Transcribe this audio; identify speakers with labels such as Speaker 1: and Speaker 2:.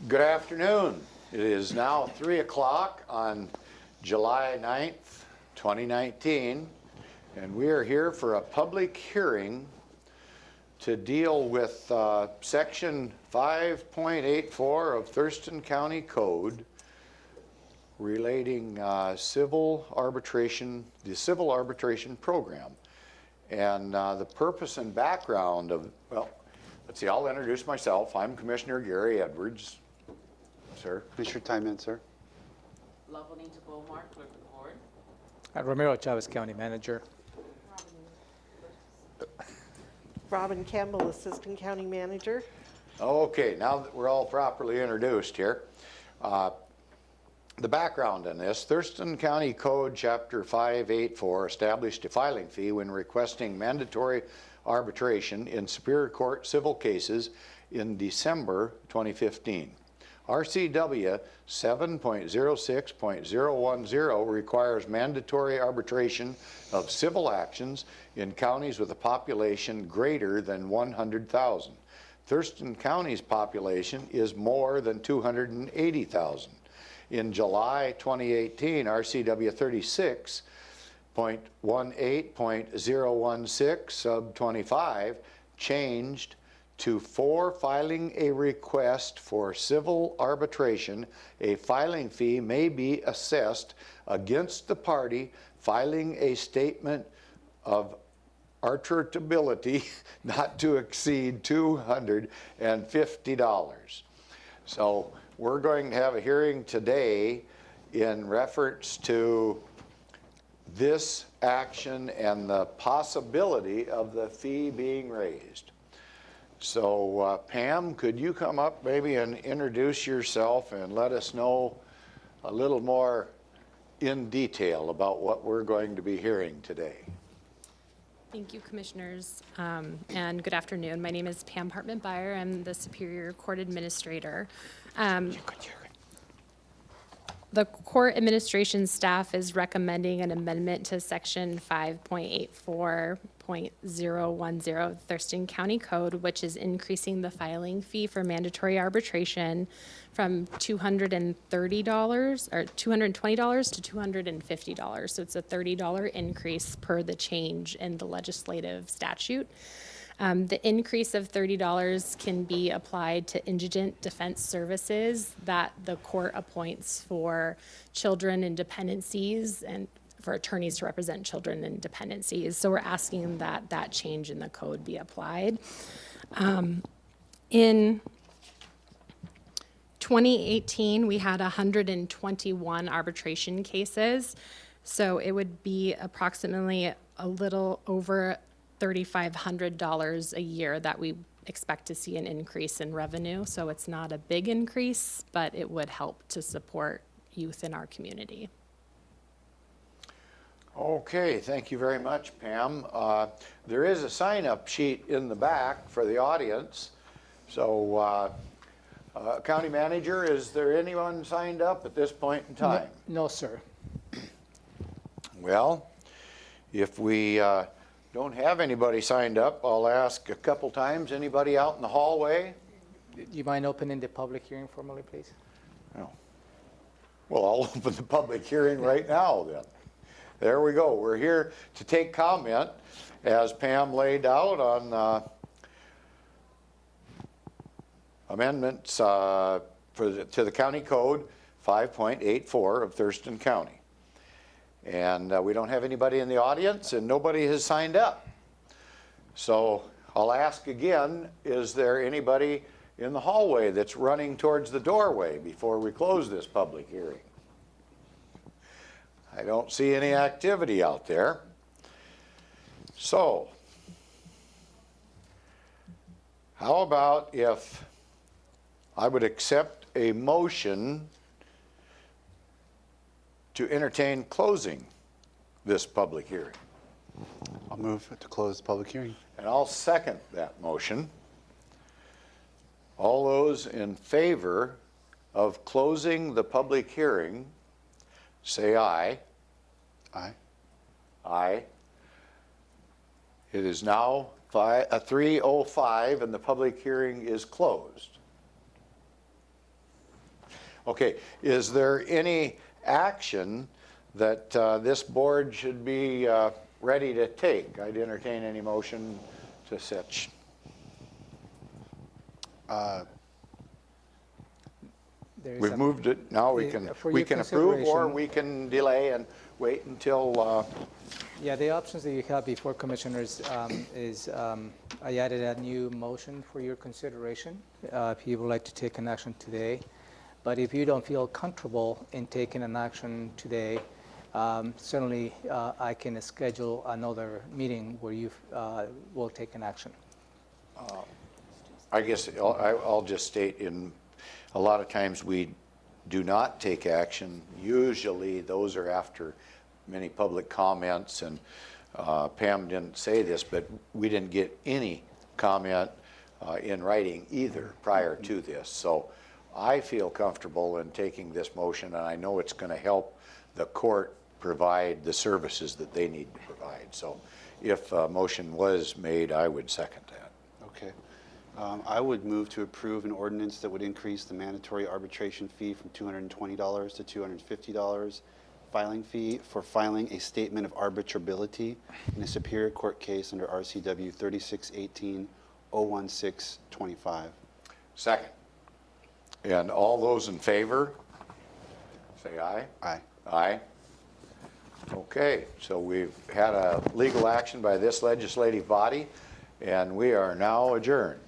Speaker 1: Good afternoon. It is now 3 o'clock on July 9th, 2019, and we are here for a public hearing to deal with Section 5.84 of Thurston County Code relating civil arbitration, the civil arbitration program. And the purpose and background of, well, let's see, I'll introduce myself. I'm Commissioner Gary Edwards. Sir.
Speaker 2: Please your time in, sir.
Speaker 3: Lovelita Beaumar, Clerk of the Board.
Speaker 4: Romero Chavez, County Manager.
Speaker 5: Robin Campbell, Assistant County Manager.
Speaker 1: Okay, now that we're all properly introduced here, the background on this, Thurston County Code Chapter 584 established a filing fee when requesting mandatory arbitration in Superior Court civil cases in December 2015. RCW 7.06.010 requires mandatory arbitration of civil actions in counties with a population greater than 100,000. Thurston County's population is more than 280,000. In July 2018, RCW 36.18.016 sub 25 changed to for filing a request for civil arbitration, a filing fee may be assessed against the party filing a statement of arbitrability not to exceed $250. So we're going to have a hearing today in reference to this action and the possibility of the fee being raised. So Pam, could you come up maybe and introduce yourself and let us know a little more in detail about what we're going to be hearing today?
Speaker 6: Thank you, Commissioners, and good afternoon. My name is Pam Hartman-Beyer. I'm the Superior Court Administrator. The court administration staff is recommending an amendment to Section 5.84.010 Thurston County Code, which is increasing the filing fee for mandatory arbitration from $230 or $220 to $250. So it's a $30 increase per the change in the legislative statute. The increase of $30 can be applied to indigent defense services that the court appoints for children in dependencies and for attorneys to represent children in dependencies. So we're asking that that change in the code be applied. In 2018, we had 121 arbitration cases. So it would be approximately a little over $3,500 a year that we expect to see an increase in revenue. So it's not a big increase, but it would help to support youth in our community.
Speaker 1: Okay, thank you very much, Pam. There is a sign-up sheet in the back for the audience. So, County Manager, is there anyone signed up at this point in time?
Speaker 4: No, sir.
Speaker 1: Well, if we don't have anybody signed up, I'll ask a couple times. Anybody out in the hallway?
Speaker 4: Do you mind opening the public hearing formally, please?
Speaker 1: No. Well, I'll open the public hearing right now then. There we go. We're here to take comment as Pam laid out on amendments to the county code 5.84 of Thurston County. And we don't have anybody in the audience and nobody has signed up. So I'll ask again, is there anybody in the hallway that's running towards the doorway before we close this public hearing? I don't see any activity out there. So how about if I would accept a motion to entertain closing this public hearing?
Speaker 2: I'll move to close the public hearing.
Speaker 1: And I'll second that motion. All those in favor of closing the public hearing, say aye.
Speaker 2: Aye.
Speaker 1: Aye. It is now 3:05 and the public hearing is closed. Okay, is there any action that this board should be ready to take? I'd entertain any motion to such.
Speaker 4: There is
Speaker 1: We've
Speaker 4: a-
Speaker 1: moved it, now we
Speaker 4: Yeah,
Speaker 1: can,
Speaker 4: for
Speaker 1: we
Speaker 4: your
Speaker 1: can approve or
Speaker 4: consideration.
Speaker 1: we can delay and wait until,
Speaker 4: Yeah, the options that you have before commissioners I added a new motion for your consideration, if you would like to take an action today. But if you don't feel comfortable in taking an action today, certainly I can schedule another meeting where you will take an action.
Speaker 1: I guess I'll just state a lot of times we do not take action. Usually those are after many public comments, and Pam didn't say this, but we didn't get any comment in writing either prior to this. So I feel comfortable in taking this motion, and I know it's going to help the court provide the services that they need to provide. So if a motion was made, I would second that.
Speaker 2: Okay. I would move to approve an ordinance that would increase the mandatory arbitration fee from $220 to $250, filing fee for filing a statement of arbitrability in a Superior Court case under RCW 3618-01625.
Speaker 1: Second. And all those in favor, say aye.
Speaker 2: Aye.
Speaker 1: Aye. Okay, so we've had a legal action by this legislative body, and we are now adjourned.